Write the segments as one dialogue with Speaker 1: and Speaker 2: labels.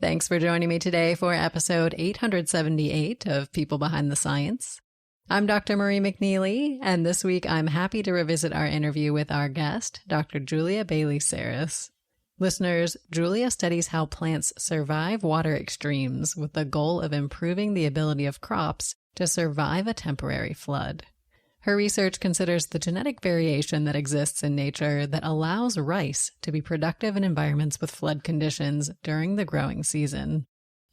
Speaker 1: Thanks for joining me today for episode 878 of People Behind the Science. I'm Dr. Marie McNeely, and this week I'm happy to revisit our interview with our guest, Dr. Julia Bailey-Saris. Listeners, Julia studies how plants survive water extremes with the goal of improving the ability of crops to survive a temporary flood. Her research considers the genetic variation that exists in nature that allows rice to be productive in environments with flood conditions during the growing season.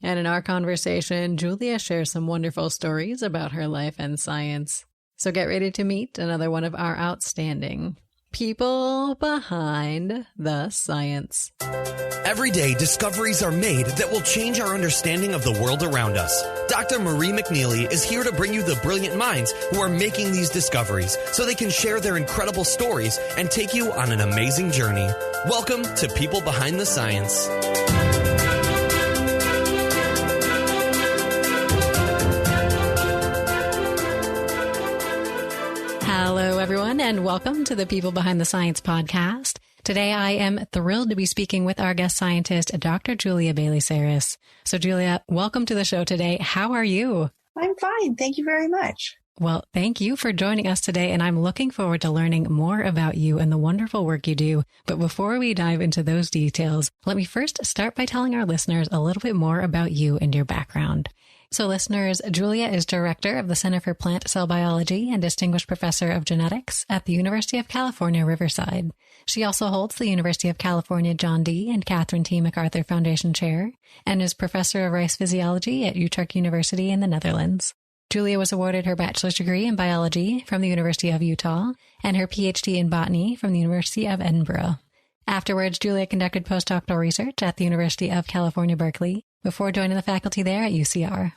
Speaker 1: And in our conversation, Julia shares some wonderful stories about her life and science. So get ready to meet another one of our outstanding people behind the science.
Speaker 2: Every day, discoveries are made that will change our understanding of the world around us. Dr. Marie McNeely is here to bring you the brilliant minds who are making these discoveries so they can share their incredible stories and take you on an amazing journey. Welcome to People Behind the Science.
Speaker 1: Hello, everyone, and welcome to the People Behind the Science podcast. Today, I am thrilled to be speaking with our guest scientist, Dr. Julia Bailey-Saris. So, Julia, welcome to the show today. How are you?
Speaker 3: I'm fine. Thank you very much.
Speaker 1: Well, thank you for joining us today, and I'm looking forward to learning more about you and the wonderful work you do. But before we dive into those details, let me first start by telling our listeners a little bit more about you and your background. So listeners, Julia is director of the Center for Plant Cell Biology and distinguished professor of genetics at the University of California, Riverside. She also holds the University of California John D. and Catherine T. MacArthur Foundation Chair and is Professor of Rice Physiology at Utrecht University in the Netherlands. Julia was awarded her bachelor's degree in biology from the University of Utah and her Ph.D. in botany from the University of Edinburgh. Afterwards, Julia conducted postdoctoral research at the University of California, Berkeley, before joining the faculty there at UCR.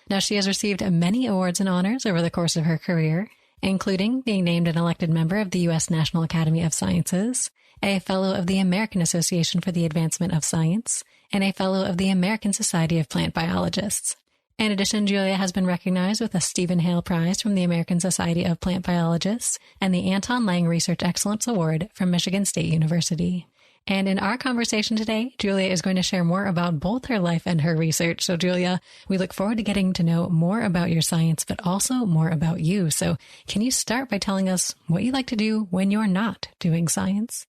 Speaker 1: Now, she has received many awards and honors over the course of her career, including being named an elected member of the U.S. National Academy of Sciences, a fellow of the American Association for the Advancement of Science, and a fellow of the American Society of Plant Biologists. In addition, Julia has been recognized with a Stephen Hales Prize from the American Society of Plant Biologists and the Anton Lang Research Excellence Award from Michigan State University. And in our conversation today, Julia is going to share more about both her life and her research. So Julia, we look forward to getting to know more about your science, but also more about you. So can you start by telling us what you like to do when you're not doing science?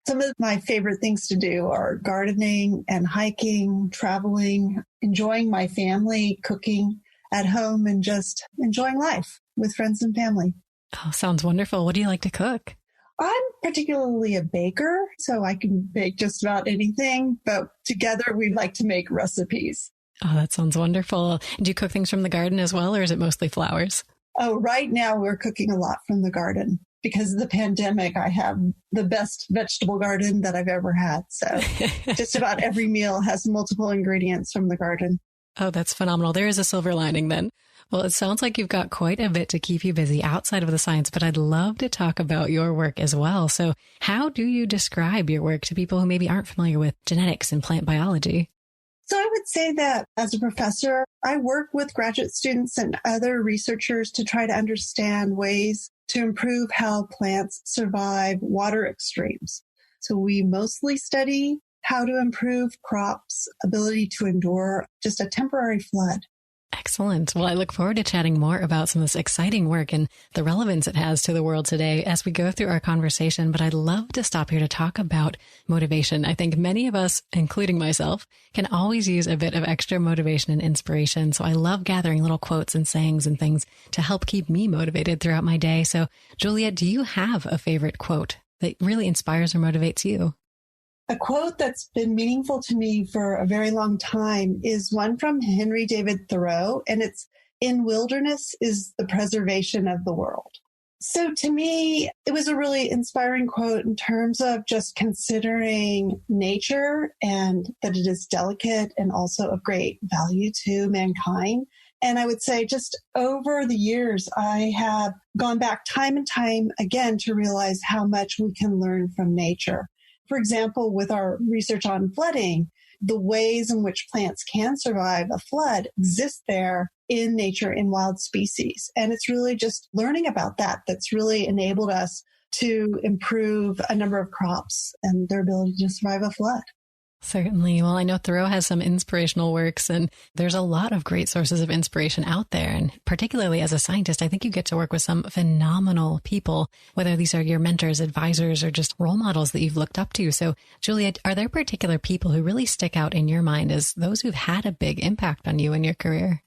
Speaker 3: Some of my favorite things to do are gardening and hiking, traveling, enjoying my family, cooking at home, and just enjoying life with friends and family.
Speaker 1: Oh, sounds wonderful. What do you like to cook?
Speaker 3: I'm particularly a baker, so I can bake just about anything, but together we like to make recipes.
Speaker 1: Oh, that sounds wonderful. Do you cook things from the garden as well, or is it mostly flowers?
Speaker 3: Oh, right now we're cooking a lot from the garden. Because of the pandemic, I have the best vegetable garden that I've ever had. So just about every meal has multiple ingredients from the garden.
Speaker 1: Oh, that's phenomenal. There is a silver lining then. Well, it sounds like you've got quite a bit to keep you busy outside of the science, but I'd love to talk about your work as well. So how do you describe your work to people who maybe aren't familiar with genetics and plant biology?
Speaker 3: So I would say that as a professor, I work with graduate students and other researchers to try to understand ways to improve how plants survive water extremes. So we mostly study how to improve crops' ability to endure just a temporary flood.
Speaker 1: Excellent. Well, I look forward to chatting more about some of this exciting work and the relevance it has to the world today as we go through our conversation. But I'd love to stop here to talk about motivation. I think many of us, including myself, can always use a bit of extra motivation and inspiration. So I love gathering little quotes and sayings and things to help keep me motivated throughout my day. So Julia, do you have a favorite quote that really inspires or motivates you?
Speaker 3: A quote that's been meaningful to me for a very long time is one from Henry David Thoreau, and it's, "In wilderness is the preservation of the world." So to me, it was a really inspiring quote in terms of just considering nature and that it is delicate and also of great value to mankind. And I would say just over the years, I have gone back time and time again to realize how much we can learn from nature. For example, with our research on flooding, the ways in which plants can survive a flood exist there in nature in wild species. And it's really just learning about that that's really enabled us to improve a number of crops and their ability to survive a flood.
Speaker 1: Certainly. Well, I know Thoreau has some inspirational works, and there's a lot of great sources of inspiration out there. And particularly as a scientist, I think you get to work with some phenomenal people, whether these are your mentors, advisors, or just role models that you've looked up to. So, Julia, are there particular people who really stick out in your mind as those who've had a big impact on you in your career?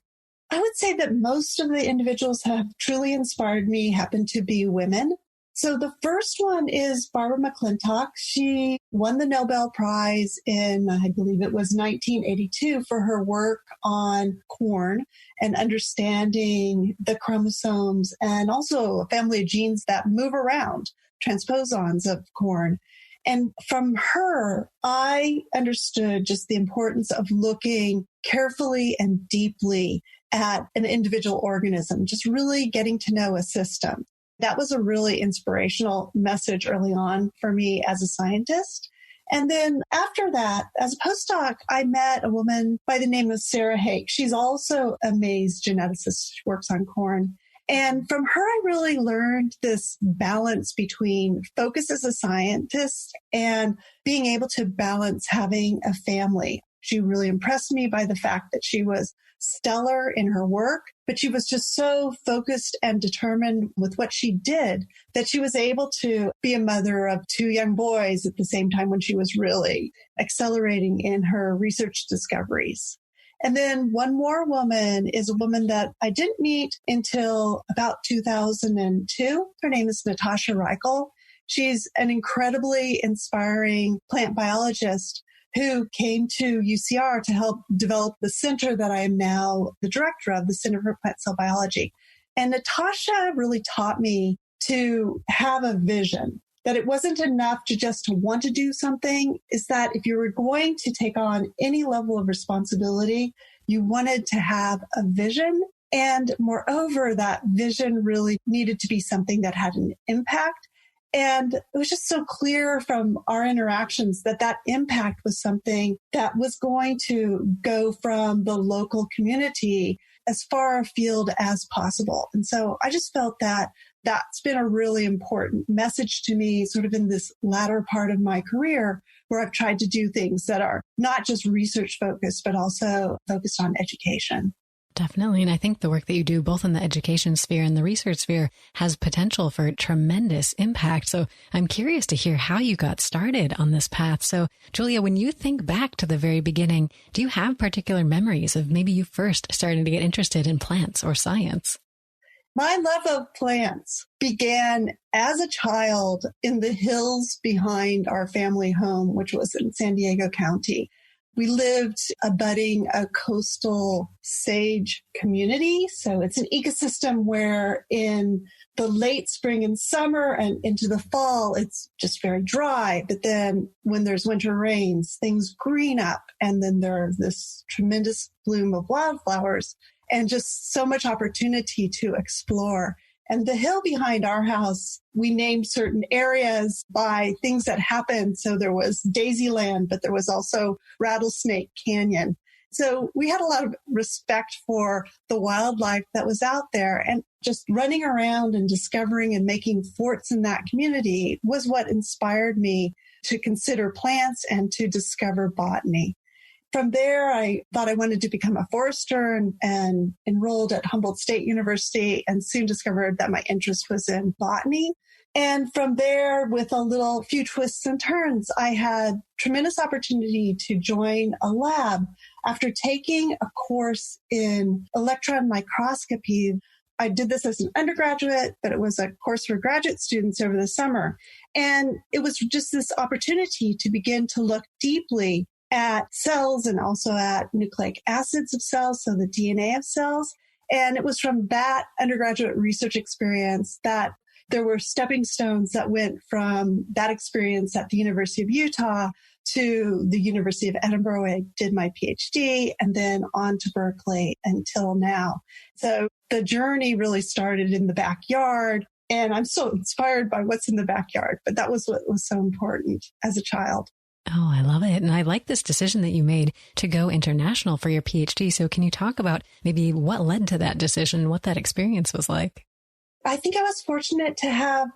Speaker 3: I would say that most of the individuals who have truly inspired me happen to be women. So the first one is Barbara McClintock. She won the Nobel Prize in, I believe it was 1982, for her work on corn and understanding the chromosomes and also a family of genes that move around, transposons of corn. And from her, I understood just the importance of looking carefully and deeply at an individual organism, just really getting to know a system. That was a really inspirational message early on for me as a scientist. And then after that, as a postdoc, I met a woman by the name of Sarah Hake. She's also a maize geneticist. She works on corn. And from her, I really learned this balance between focus as a scientist and being able to balance having a family. She really impressed me by the fact that she was stellar in her work, but she was just so focused and determined with what she did that she was able to be a mother of 2 young boys at the same time when she was really accelerating in her research discoveries. And then one more woman is a woman that I didn't meet until about 2002. Her name is Natasha Reichel. She's an incredibly inspiring plant biologist who came to UCR to help develop the center that I am now the director of, the Center for Plant Cell Biology. And Natasha really taught me to have a vision, that it wasn't enough to just want to do something, is that if you were going to take on any level of responsibility, you wanted to have a vision. And moreover, that vision really needed to be something that had an impact. And it was just so clear from our interactions that that impact was something that was going to go from the local community as far afield as possible. And so I just felt that that's been a really important message to me sort of in this latter part of my career, where I've tried to do things that are not just research focused, but also focused on education.
Speaker 1: Definitely. And I think the work that you do both in the education sphere and the research sphere has potential for tremendous impact. So I'm curious to hear how you got started on this path. So Julia, when you think back to the very beginning, do you have particular memories of maybe you first starting to get interested in plants or science?
Speaker 3: My love of plants began as a child in the hills behind our family home, which was in San Diego County. We lived abutting a coastal sage community. So it's an ecosystem where in the late spring and summer and into the fall, it's just very dry. But then when there's winter rains, things green up. And then there's this tremendous bloom of wildflowers and just so much opportunity to explore. And the hill behind our house, we named certain areas by things that happened. So there was Daisyland, but there was also Rattlesnake Canyon. So we had a lot of respect for the wildlife that was out there, and just running around and discovering and making forts in that community was what inspired me to consider plants and to discover botany. From there, I thought I wanted to become a forester and enrolled at Humboldt State University, and soon discovered that my interest was in botany. And from there, with a few twists and turns, I had tremendous opportunity to join a lab after taking a course in electron microscopy. I did this as an undergraduate, but it was a course for graduate students over the summer. And it was just this opportunity to begin to look deeply at cells and also at nucleic acids of cells, so the DNA of cells. And it was from that undergraduate research experience that there were stepping stones that went from that experience at the University of Utah to the University of Edinburgh, where I did my Ph.D., and then on to Berkeley until now. So the journey really started in the backyard, and I'm so inspired by what's in the backyard, but that was what was so important as a child.
Speaker 1: Oh, I love it. And I like this decision that you made to go international for your PhD. So can you talk about maybe what led to that decision, what that experience was like?
Speaker 3: I think I was fortunate to have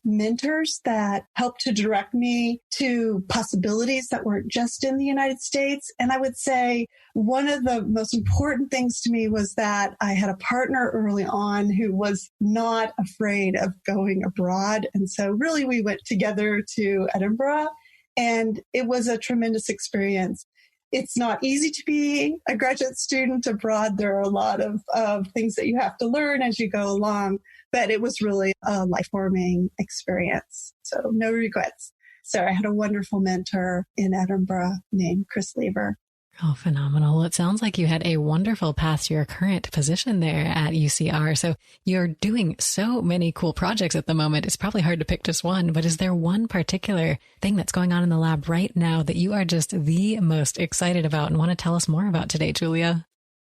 Speaker 3: mentors that helped to direct me to possibilities that weren't just in the United States. And I would say one of the most important things to me was that I had a partner early on who was not afraid of going abroad. And so really we went together to Edinburgh, and it was a tremendous experience. It's not easy to be a graduate student abroad. There are a lot of things that you have to learn as you go along, but it was really a life-forming experience. So no regrets. So I had a wonderful mentor in Edinburgh named Chris Lever.
Speaker 1: Oh, phenomenal. Well, it sounds like you had a wonderful path to your current position there at UCR. So you're doing so many cool projects at the moment. It's probably hard to pick just one, but is there one particular thing that's going on in the lab right now that you are just the most excited about and want to tell us more about today, Julia?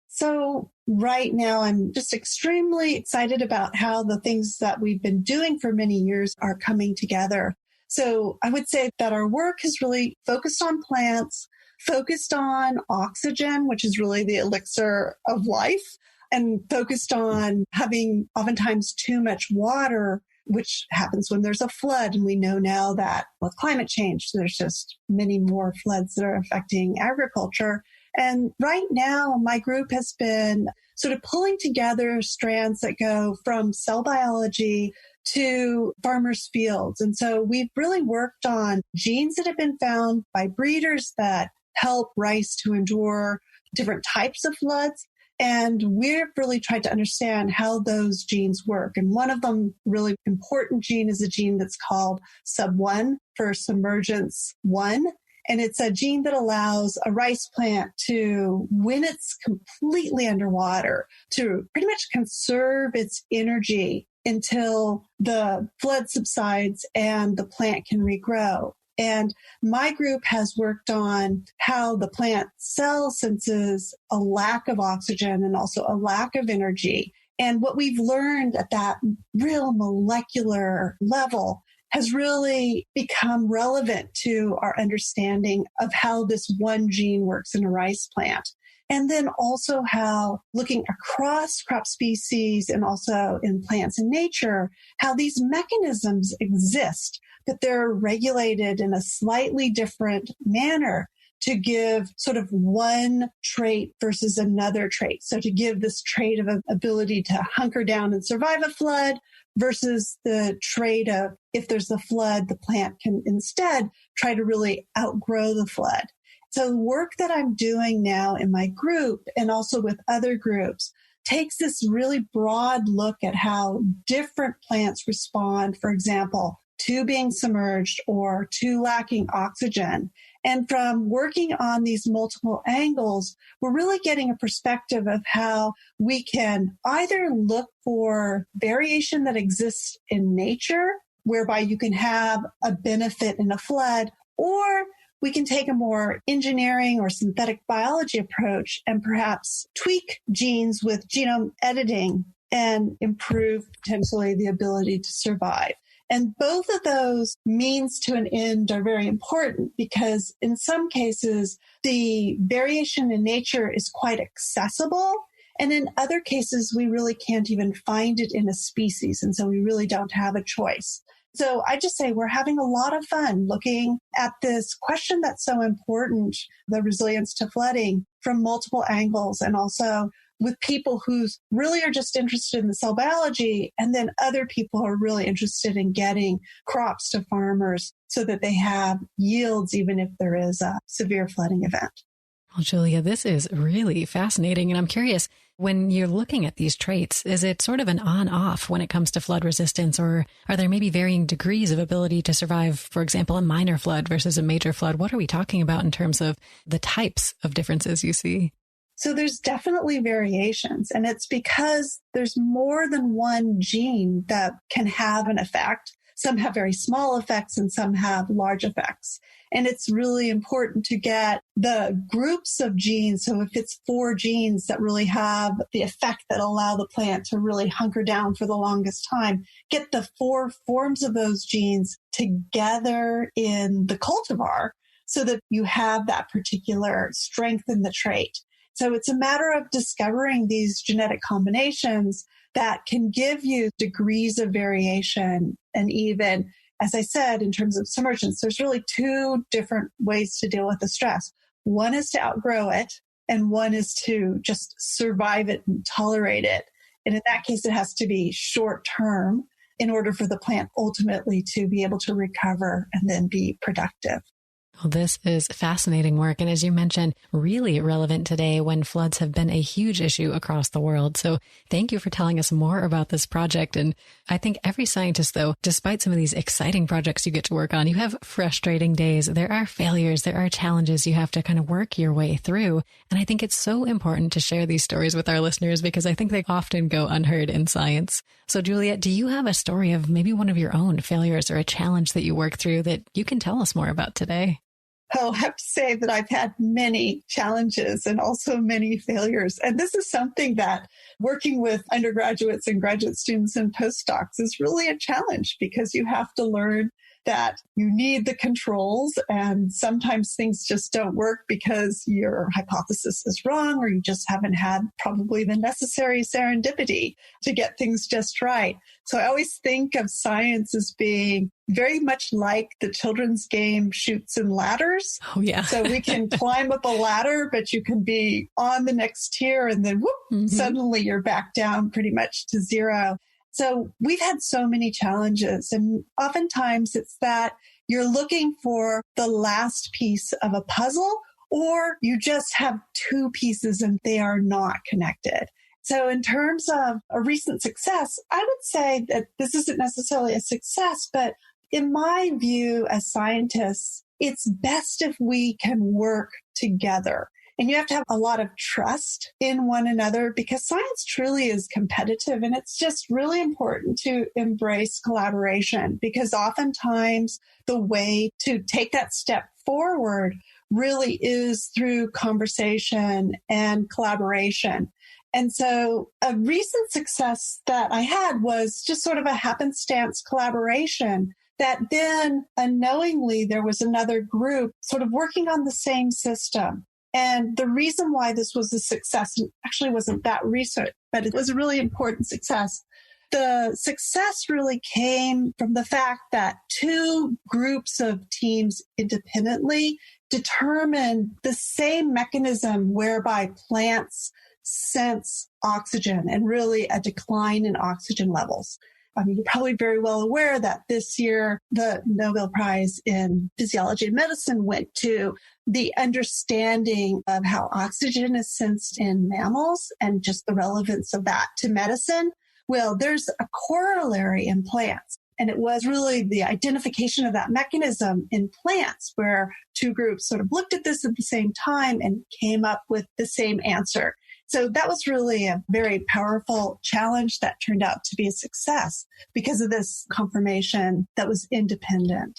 Speaker 3: So right now, I'm just extremely excited about how the things that we've been doing for many years are coming together. So I would say that our work has really focused on plants, focused on oxygen, which is really the elixir of life, and focused on having oftentimes too much water, which happens when there's a flood. And we know now that with climate change, there's just many more floods that are affecting agriculture. And right now, my group has been sort of pulling together strands that go from cell biology to farmers' fields. And so we've really worked on genes that have been found by breeders that help rice to endure different types of floods. And we've really tried to understand how those genes work. And one of them, really important gene, is a gene that's called SUB1 for submergence 1. And it's a gene that allows a rice plant to, when it's completely underwater, to pretty much conserve its energy until the flood subsides and the plant can regrow. And my group has worked on how the plant cell senses a lack of oxygen and also a lack of energy. And what we've learned at that real molecular level has really become relevant to our understanding of how this one gene works in a rice plant. And then also how, looking across crop species and also in plants and nature, how these mechanisms exist, but they're regulated in a slightly different manner to give sort of one trait versus another trait. So to give this trait of ability to hunker down and survive a flood versus the trait of, if there's a flood, the plant can instead try to really outgrow the flood. So the work that I'm doing now in my group and also with other groups takes this really broad look at how different plants respond, for example, to being submerged or to lacking oxygen. And from working on these multiple angles, we're really getting a perspective of how we can either look for variation that exists in nature, whereby you can have a benefit in a flood, or we can take a more engineering or synthetic biology approach and perhaps tweak genes with genome editing and improve potentially the ability to survive. And both of those means to an end are very important because in some cases, the variation in nature is quite accessible. And in other cases, we really can't even find it in a species. And so we really don't have a choice. So I just say we're having a lot of fun looking at this question that's so important, the resilience to flooding, from multiple angles, and also with people who really are just interested in the cell biology, and then other people are really interested in getting crops to farmers so that they have yields even if there is a severe flooding event.
Speaker 1: Well, Julia, this is really fascinating. And I'm curious, when you're looking at these traits, is it sort of an on-off when it comes to flood resistance, or are there maybe varying degrees of ability to survive, for example, a minor flood versus a major flood? What are we talking about in terms of the types of differences you see?
Speaker 3: So there's definitely variations, and it's because there's more than one gene that can have an effect. Some have very small effects and some have large effects. And it's really important to get the groups of genes. So if it's 4 genes that really have the effect that allow the plant to really hunker down for the longest time, get the 4 forms of those genes together in the cultivar so that you have that particular strength in the trait. So it's a matter of discovering these genetic combinations that can give you degrees of variation. And even, as I said, in terms of submergence, there's really two different ways to deal with the stress. One is to outgrow it, and one is to just survive it and tolerate it. And in that case, it has to be short term in order for the plant ultimately to be able to recover and then be productive.
Speaker 1: Well, this is fascinating work. And as you mentioned, really relevant today when floods have been a huge issue across the world. So thank you for telling us more about this project. And I think every scientist, though, despite some of these exciting projects you get to work on, you have frustrating days. There are failures. There are challenges you have to kind of work your way through. And I think it's so important to share these stories with our listeners because I think they often go unheard in science. So Juliet, do you have a story of maybe one of your own failures or a challenge that you work through that you can tell us more about today?
Speaker 3: Oh, I have to say that I've had many challenges and also many failures. And this is something that working with undergraduates and graduate students and postdocs is really a challenge because you have to learn that you need the controls and sometimes things just don't work because your hypothesis is wrong or you just haven't had probably the necessary serendipity to get things just right. So I always think of science as being very much like the children's game Chutes and Ladders.
Speaker 1: Oh, yeah.
Speaker 3: So we can climb up a ladder, but you can be on the next tier and then whoop, suddenly you're back down pretty much to zero. So we've had so many challenges, and oftentimes it's that you're looking for the last piece of a puzzle, or you just have two pieces and they are not connected. So in terms of a recent success, I would say that this isn't necessarily a success, but in my view as scientists, it's best if we can work together. And you have to have a lot of trust in one another because science truly is competitive. And it's just really important to embrace collaboration because oftentimes the way to take that step forward really is through conversation and collaboration. And so a recent success that I had was just sort of a happenstance collaboration that then unknowingly there was another group sort of working on the same system. And the reason why this was a success actually wasn't that recent, but it was a really important success. The success really came from the fact that two groups of teams independently determined the same mechanism whereby plants sense oxygen and really a decline in oxygen levels. I mean, you're probably very well aware that this year, the Nobel Prize in Physiology and Medicine went to the understanding of how oxygen is sensed in mammals and just the relevance of that to medicine. Well, there's a corollary in plants. And it was really the identification of that mechanism in plants where two groups sort of looked at this at the same time and came up with the same answer. So that was really a very powerful challenge that turned out to be a success because of this confirmation that was independent.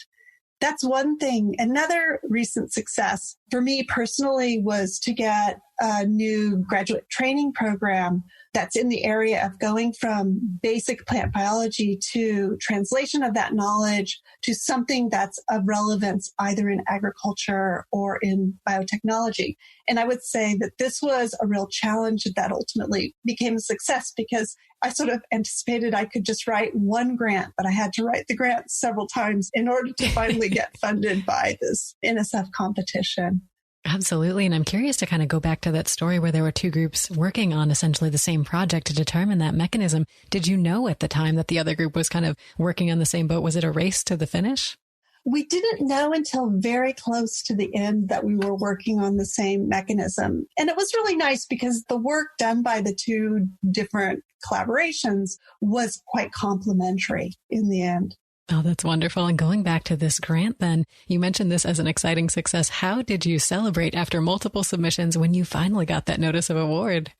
Speaker 3: That's one thing. Another recent success for me personally was to get a new graduate training program that's in the area of going from basic plant biology to translation of that knowledge to something that's of relevance either in agriculture or in biotechnology. And I would say that this was a real challenge that ultimately became a success because I sort of anticipated I could just write one grant, but I had to write the grant several times in order to finally get funded by this NSF competition.
Speaker 1: Absolutely. And I'm curious to kind of go back to that story where there were two groups working on essentially the same project to determine that mechanism. Did you know at the time that the other group was kind of working on the same boat? Was it a race to the finish?
Speaker 3: We didn't know until very close to the end that we were working on the same mechanism. And it was really nice because the work done by the two different collaborations was quite complementary in the end.
Speaker 1: Oh, that's wonderful. And going back to this grant, then, you mentioned this as an exciting success. How did you celebrate after multiple submissions when you finally got that notice of award?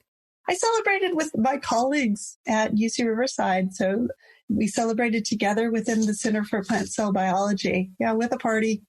Speaker 3: I celebrated with my colleagues at UC Riverside. So we celebrated together within the Center for Plant Cell Biology. Yeah, with a party.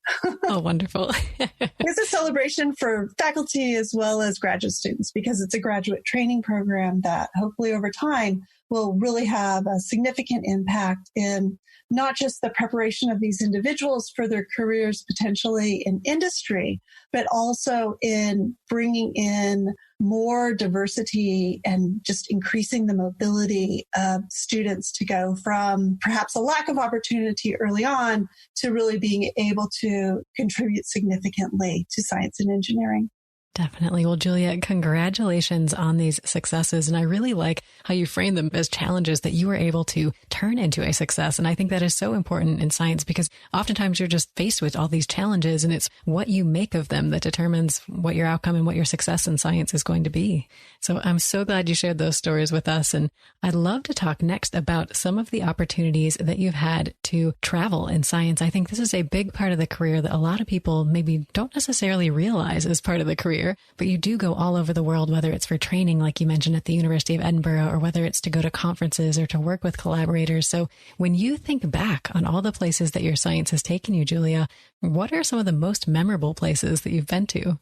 Speaker 1: Oh, wonderful.
Speaker 3: It's a celebration for faculty as well as graduate students because it's a graduate training program that hopefully over time will really have a significant impact in not just the preparation of these individuals for their careers potentially in industry, but also in bringing in more diversity and just increasing the mobility of students to go from perhaps a lack of opportunity early on to really being able to contribute significantly to science and engineering.
Speaker 1: Definitely. Well, Julia, congratulations on these successes. And I really like how you frame them as challenges that you were able to turn into a success. And I think that is so important in science because oftentimes you're just faced with all these challenges and it's what you make of them that determines what your outcome and what your success in science is going to be. So I'm so glad you shared those stories with us. And I'd love to talk next about some of the opportunities that you've had to travel in science. I think this is a big part of the career that a lot of people maybe don't necessarily realize is part of the career. But you do go all over the world, whether it's for training, like you mentioned at the University of Edinburgh, or whether it's to go to conferences or to work with collaborators. So when you think back on all the places that your science has taken you, Julia, what are some of the most memorable places that you've been to?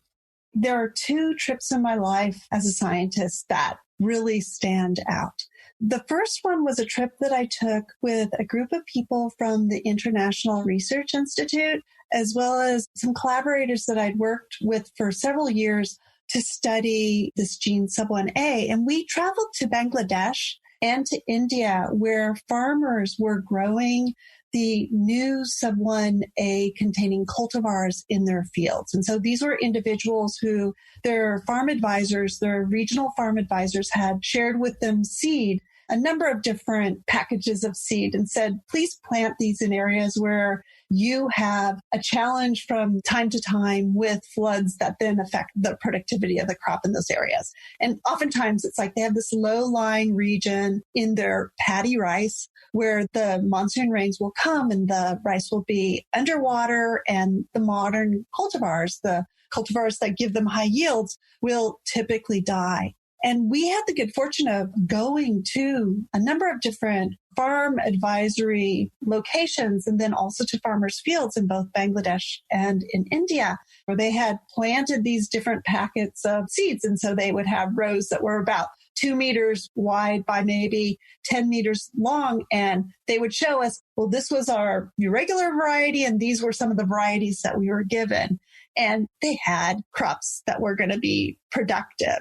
Speaker 3: There are two trips in my life as a scientist that really stand out. The first one was a trip that I took with a group of people from the International Research Institute, as well as some collaborators that I'd worked with for several years to study this gene sub1A. And we traveled to Bangladesh and to India, where farmers were growing the new sub1A containing cultivars in their fields. And so these were individuals who their farm advisors, their regional farm advisors had shared with them seed, a number of different packages of seed, and said, please plant these in areas where you have a challenge from time to time with floods that then affect the productivity of the crop in those areas. And oftentimes it's like they have this low-lying region in their paddy rice where the monsoon rains will come and the rice will be underwater, and the modern cultivars, the cultivars that give them high yields, will typically die. And we had the good fortune of going to a number of different farm advisory locations and then also to farmers' fields in both Bangladesh and in India, where they had planted these different packets of seeds. And so they would have rows that were about 2 meters wide by maybe 10 meters long. And they would show us, well, this was our irregular variety, and these were some of the varieties that we were given. And they had crops that were going to be productive.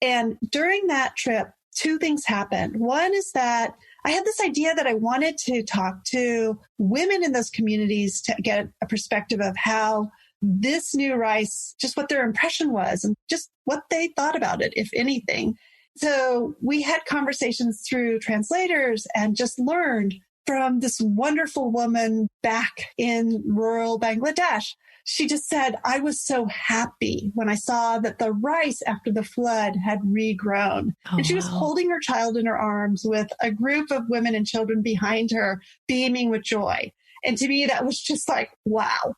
Speaker 3: And during that trip, two things happened. One is that I had this idea that I wanted to talk to women in those communities to get a perspective of how this new rice, just what their impression was and just what they thought about it, if anything. So we had conversations through translators and just learned from this wonderful woman back in rural Bangladesh. She just said, I was so happy when I saw that the rice after the flood had regrown. And she was holding her child in her arms with a group of women and children behind her, beaming with joy. And to me, that was just like, wow.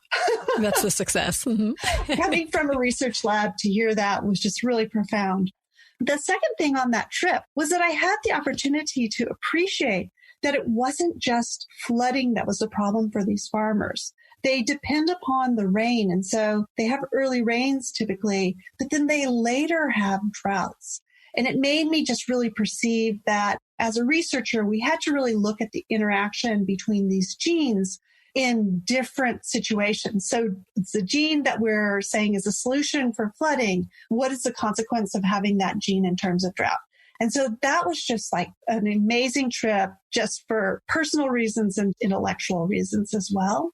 Speaker 1: That's the success. Mm-hmm.
Speaker 3: Coming from a research lab to hear that was just really profound. The second thing on that trip was that I had the opportunity to appreciate that it wasn't just flooding that was a problem for these farmers. They depend upon the rain. And so they have early rains typically, but then they later have droughts. And it made me just really perceive that as a researcher, we had to really look at the interaction between these genes in different situations. So it's the gene that we're saying is a solution for flooding. What is the consequence of having that gene in terms of drought? And so that was just like an amazing trip just for personal reasons and intellectual reasons as well.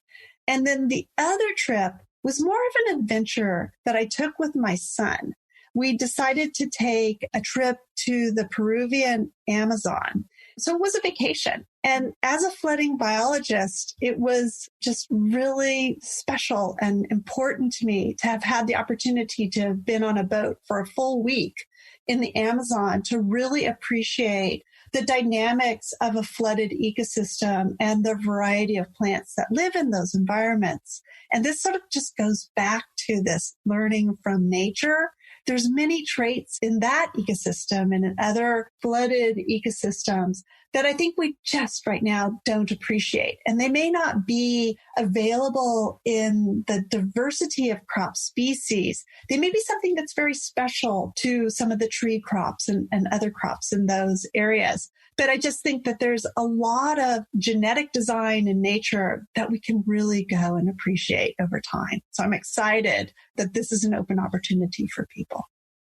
Speaker 3: And then the other trip was more of an adventure that I took with my son. We decided to take a trip to the Peruvian Amazon. So it was a vacation. And as a flooding biologist, it was just really special and important to me to have had the opportunity to have been on a boat for a full week in the Amazon to really appreciate the dynamics of a flooded ecosystem and the variety of plants that live in those environments. And this sort of just goes back to this learning from nature. There's many traits in that ecosystem and in other flooded ecosystems that I think we just right now don't appreciate. And they may not be available in the diversity of crop species. They may be something that's very special to some of the tree crops and other crops in those areas. But I just think that there's a lot of genetic design in nature that we can really go and appreciate over time. So I'm excited that this is an open opportunity for people.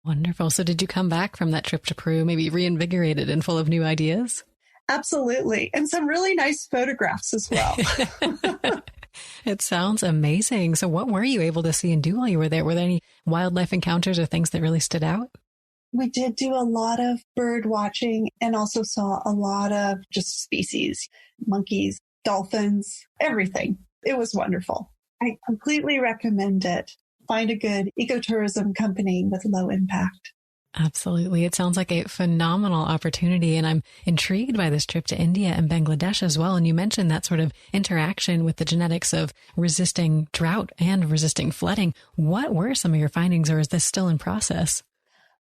Speaker 1: Wonderful. So did you come back from that trip to Peru maybe reinvigorated and full of new ideas?
Speaker 3: Absolutely. And some really nice photographs as well.
Speaker 1: It sounds amazing. So what were you able to see and do while you were there? Were there any wildlife encounters or things that really stood out?
Speaker 3: We did do a lot of bird watching and also saw a lot of just species, monkeys, dolphins, everything. It was wonderful. I completely recommend it. Find a good ecotourism company with low impact.
Speaker 1: Absolutely. It sounds like a phenomenal opportunity. And I'm intrigued by this trip to India and Bangladesh as well. And you mentioned that sort of interaction with the genetics of resisting drought and resisting flooding. What were some of your findings, or is this still in process?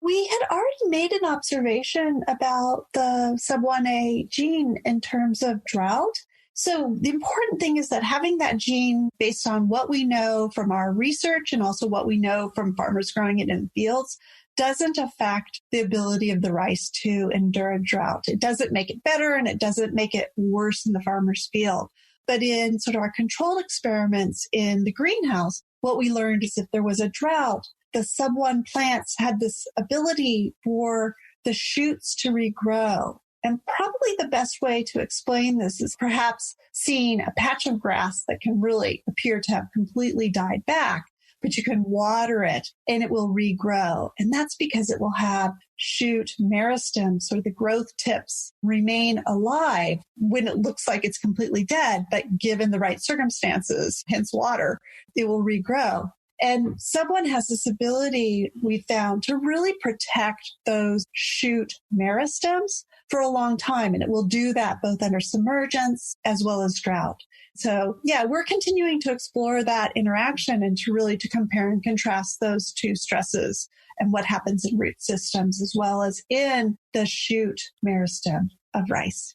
Speaker 3: We had already made an observation about the sub-1A gene in terms of drought. So the important thing is that having that gene based on what we know from our research and also what we know from farmers growing it in fields doesn't affect the ability of the rice to endure a drought. It doesn't make it better and it doesn't make it worse in the farmer's field. But in sort of our controlled experiments in the greenhouse, what we learned is if there was a drought, the sub-1 plants had this ability for the shoots to regrow. And probably the best way to explain this is perhaps seeing a patch of grass that can really appear to have completely died back, but you can water it and it will regrow. And that's because it will have shoot meristems, so the growth tips remain alive when it looks like it's completely dead, but given the right circumstances, hence water, it will regrow. And sub-1 has this ability, we found, to really protect those shoot meristems for a long time. And it will do that both under submergence as well as drought. So yeah, we're continuing to explore that interaction and to compare and contrast those two stresses and what happens in root systems as well as in the shoot meristem of rice.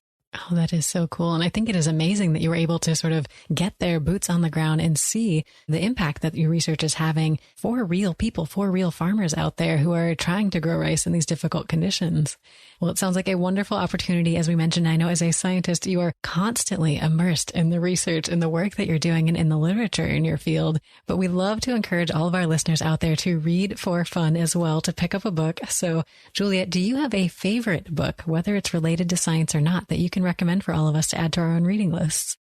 Speaker 1: Oh, that is so cool. And I think it is amazing that you were able to sort of get their boots on the ground and see the impact that your research is having for real people, for real farmers out there who are trying to grow rice in these difficult conditions. Well, it sounds like a wonderful opportunity. As we mentioned, I know as a scientist, you are constantly immersed in the research and the work that you're doing and in the literature in your field. But we love to encourage all of our listeners out there to read for fun as well, to pick up a book. So, Juliet, do you have a favorite book, whether it's related to science or not, that you can recommend for all of us to add to our own reading lists?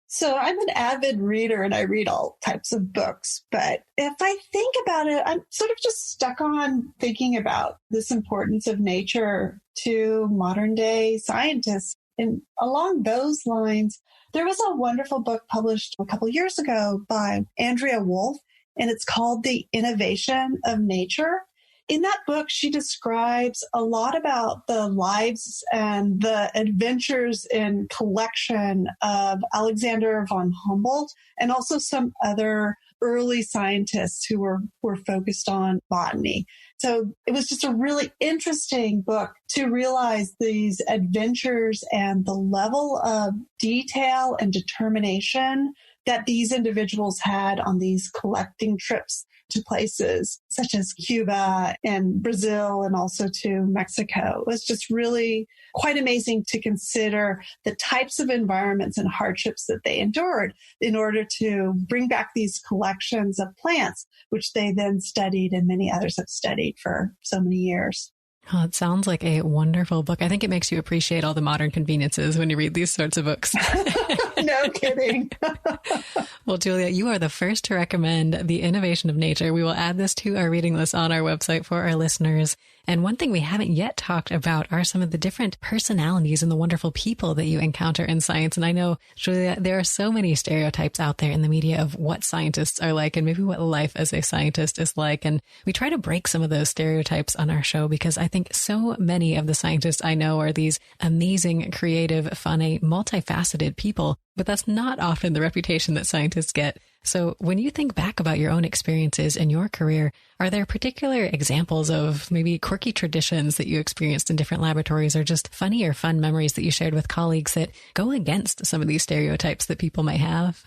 Speaker 3: So I'm an avid reader and I read all types of books, but if I think about it, I'm sort of just stuck on thinking about this importance of nature to modern day scientists. And along those lines, there was a wonderful book published a couple years ago by Andrea Wolf, and it's called The Innovation of Nature. In that book, she describes a lot about the lives and the adventures in collection of Alexander von Humboldt and also some other early scientists who were focused on botany. So it was just a really interesting book to realize these adventures and the level of detail and determination that these individuals had on these collecting trips to places such as Cuba and Brazil and also to Mexico. It was just really quite amazing to consider the types of environments and hardships that they endured in order to bring back these collections of plants, which they then studied and many others have studied for so many years.
Speaker 1: Oh, it sounds like a wonderful book. I think it makes you appreciate all the modern conveniences when you read these sorts of books.
Speaker 3: No kidding.
Speaker 1: Well, Julia, you are the first to recommend The Innovation of Nature. We will add this to our reading list on our website for our listeners. And one thing we haven't yet talked about are some of the different personalities and the wonderful people that you encounter in science. And I know, Julia, there are so many stereotypes out there in the media of what scientists are like and maybe what life as a scientist is like. And we try to break some of those stereotypes on our show because I think so many of the scientists I know are these amazing, creative, funny, multifaceted people, but that's not often the reputation that scientists get. So when you think back about your own experiences in your career, are there particular examples of maybe quirky traditions that you experienced in different laboratories, or just funny or fun memories that you shared with colleagues that go against some of these stereotypes that people might have?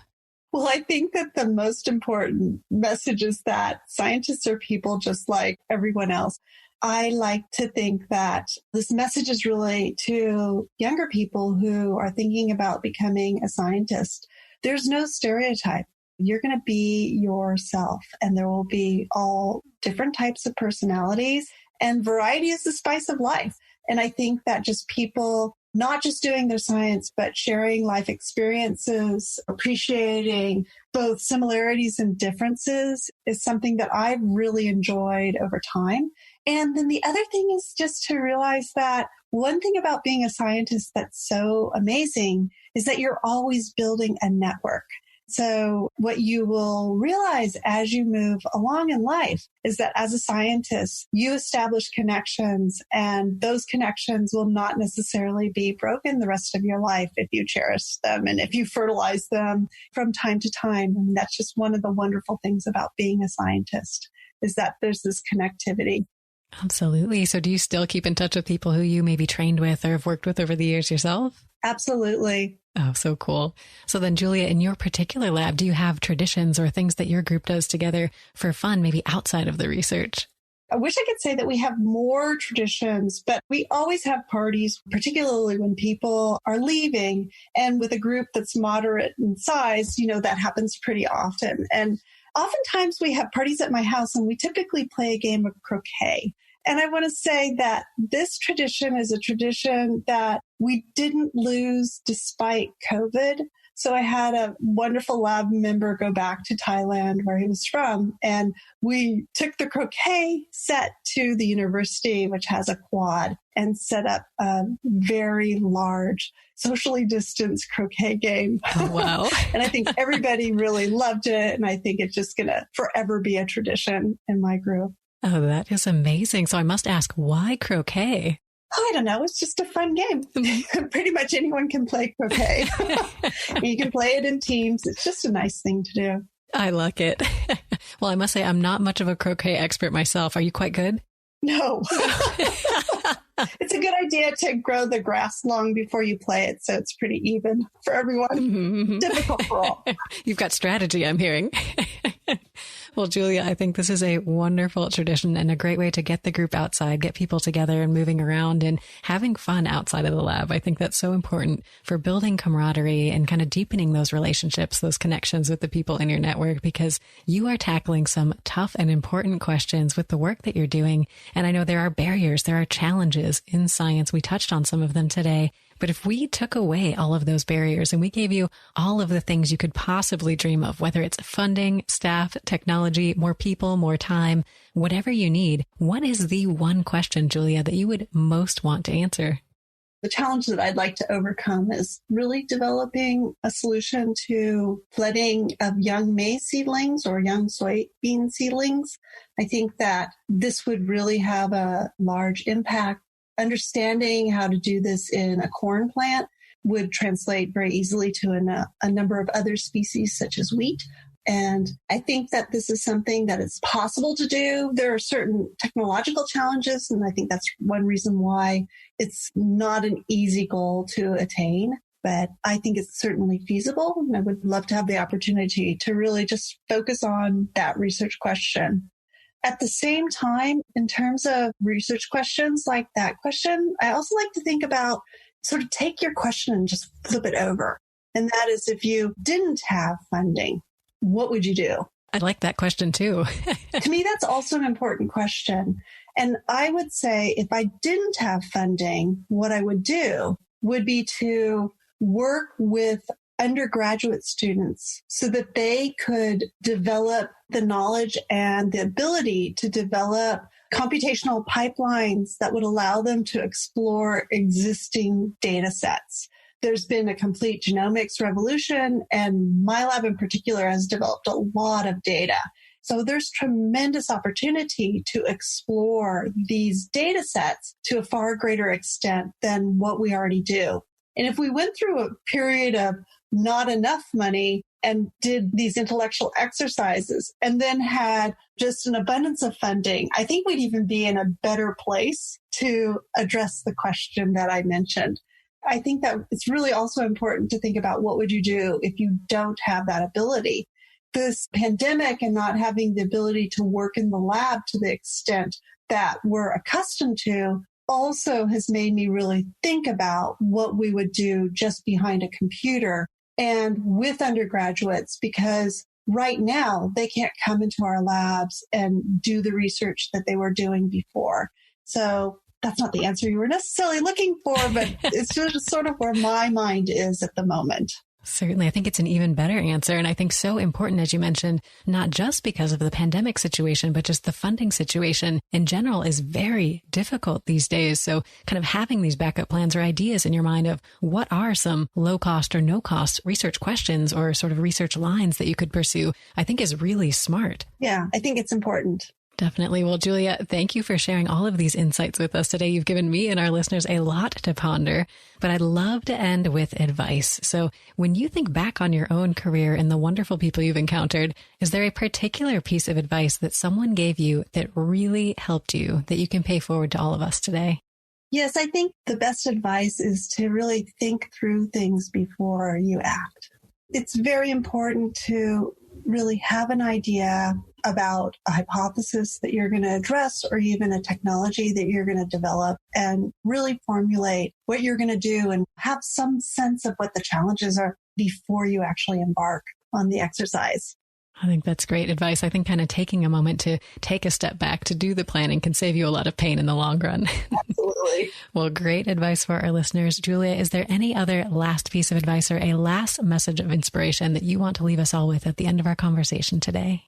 Speaker 3: Well, I think that the most important message is that scientists are people just like everyone else. I like to think that this message is really to younger people who are thinking about becoming a scientist. There's no stereotype. You're going to be yourself, and there will be all different types of personalities, and variety is the spice of life. And I think that just people not just doing their science, but sharing life experiences, appreciating both similarities and differences is something that I've really enjoyed over time. And then the other thing is just to realize that one thing about being a scientist that's so amazing is that you're always building a network. So what you will realize as you move along in life is that as a scientist, you establish connections, and those connections will not necessarily be broken the rest of your life if you cherish them and if you fertilize them from time to time. And that's just one of the wonderful things about being a scientist, is that there's this connectivity.
Speaker 1: Absolutely. So do you still keep in touch with people who you maybe trained with or have worked with over the years yourself?
Speaker 3: Absolutely.
Speaker 1: Oh, so cool. So then, Julia, in your particular lab, do you have traditions or things that your group does together for fun, maybe outside of the research?
Speaker 3: I wish I could say that we have more traditions, but we always have parties, particularly when people are leaving. And with a group that's moderate in size, that happens pretty often. And oftentimes we have parties at my house, and we typically play a game of croquet. And I want to say that this tradition is a tradition that we didn't lose despite COVID. So I had a wonderful lab member go back to Thailand, where he was from, and we took the croquet set to the university, which has a quad, and set up a very large, socially distanced croquet game.
Speaker 1: Oh, wow.
Speaker 3: And I think everybody really loved it. And I think it's just going to forever be a tradition in my group.
Speaker 1: Oh, that is amazing. So I must ask, why croquet?
Speaker 3: Oh, I don't know. It's just a fun game. Pretty much anyone can play croquet. You can play it in teams. It's just a nice thing to do.
Speaker 1: I like it. Well, I must say, I'm not much of a croquet expert myself. Are you quite good?
Speaker 3: No. It's a good idea to grow the grass long before you play it, so it's pretty even for everyone.
Speaker 1: Mm-hmm.
Speaker 3: Difficult for all.
Speaker 1: You've got strategy, I'm hearing. Well, Julia, I think this is a wonderful tradition and a great way to get the group outside, get people together and moving around and having fun outside of the lab. I think that's so important for building camaraderie and kind of deepening those relationships, those connections with the people in your network, because you are tackling some tough and important questions with the work that you're doing. And I know there are barriers, there are challenges in science. We touched on some of them today. But if we took away all of those barriers and we gave you all of the things you could possibly dream of, whether it's funding, staff, technology, more people, more time, whatever you need, what is the one question, Julia, that you would most want to answer?
Speaker 3: The challenge that I'd like to overcome is really developing a solution to flooding of young maize seedlings or young soybean seedlings. I think that this would really have a large impact. Understanding how to do this in a corn plant would translate very easily to a number of other species, such as wheat. And I think that this is something that is possible to do. There are certain technological challenges, and I think that's one reason why it's not an easy goal to attain. But I think it's certainly feasible, and I would love to have the opportunity to really just focus on that research question. At the same time, in terms of research questions like that question, I also like to think about sort of take your question and just flip it over. And that is, if you didn't have funding, what would you do?
Speaker 1: I like that question too.
Speaker 3: To me, that's also an important question. And I would say if I didn't have funding, what I would do would be to work with undergraduate students so that they could develop the knowledge and the ability to develop computational pipelines that would allow them to explore existing data sets. There's been a complete genomics revolution, and my lab in particular has developed a lot of data. So there's tremendous opportunity to explore these data sets to a far greater extent than what we already do. And if we went through a period of not enough money and did these intellectual exercises and then had just an abundance of funding, I think we'd even be in a better place to address the question that I mentioned. I think that it's really also important to think about what would you do if you don't have that ability. This pandemic and not having the ability to work in the lab to the extent that we're accustomed to also has made me really think about what we would do just behind a computer and with undergraduates, because right now they can't come into our labs and do the research that they were doing before. So that's not the answer you were necessarily looking for, but it's just sort of where my mind is at the moment.
Speaker 1: Certainly. I think it's an even better answer. And I think so important, as you mentioned, not just because of the pandemic situation, but just the funding situation in general is very difficult these days. So kind of having these backup plans or ideas in your mind of what are some low cost or no cost research questions or sort of research lines that you could pursue, I think is really smart.
Speaker 3: Yeah, I think it's important.
Speaker 1: Definitely. Well, Julia, thank you for sharing all of these insights with us today. You've given me and our listeners a lot to ponder, but I'd love to end with advice. So when you think back on your own career and the wonderful people you've encountered, is there a particular piece of advice that someone gave you that really helped you that you can pay forward to all of us today?
Speaker 3: Yes, I think the best advice is to really think through things before you act. It's very important to really have an idea about a hypothesis that you're going to address or even a technology that you're going to develop and really formulate what you're going to do and have some sense of what the challenges are before you actually embark on the exercise.
Speaker 1: I think that's great advice. I think kind of taking a moment to take a step back to do the planning can save you a lot of pain in the long run.
Speaker 3: Absolutely.
Speaker 1: Well, great advice for our listeners. Julia, is there any other last piece of advice or a last message of inspiration that you want to leave us all with at the end of our conversation today?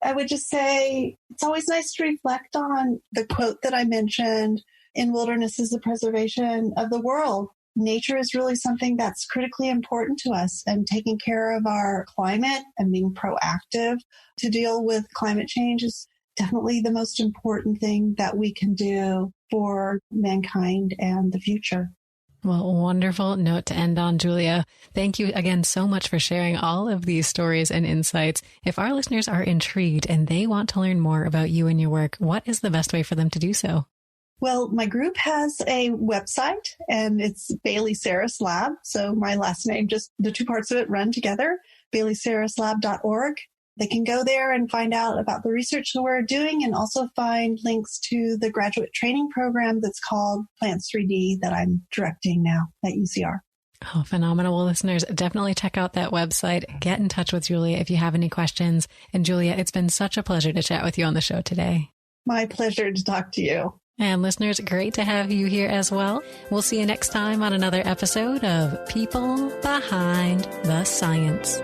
Speaker 3: I would just say it's always nice to reflect on the quote that I mentioned, "In wilderness is the preservation of the world." Nature is really something that's critically important to us, and taking care of our climate and being proactive to deal with climate change is definitely the most important thing that we can do for mankind and the future.
Speaker 1: Well, wonderful note to end on, Julia. Thank you again so much for sharing all of these stories and insights. If our listeners are intrigued and they want to learn more about you and your work, what is the best way for them to do so?
Speaker 3: Well, my group has a website, and it's Bailey Saris Lab. So my last name, just the two parts of it run together, BaileySarisLab.org. They can go there and find out about the research that we're doing and also find links to the graduate training program that's called Plants 3D that I'm directing now at UCR.
Speaker 1: Oh, phenomenal. Well, listeners, definitely check out that website. Get in touch with Julia if you have any questions. And Julia, it's been such a pleasure to chat with you on the show today.
Speaker 3: My pleasure to talk to you.
Speaker 1: And listeners, great to have you here as well. We'll see you next time on another episode of People Behind the Science.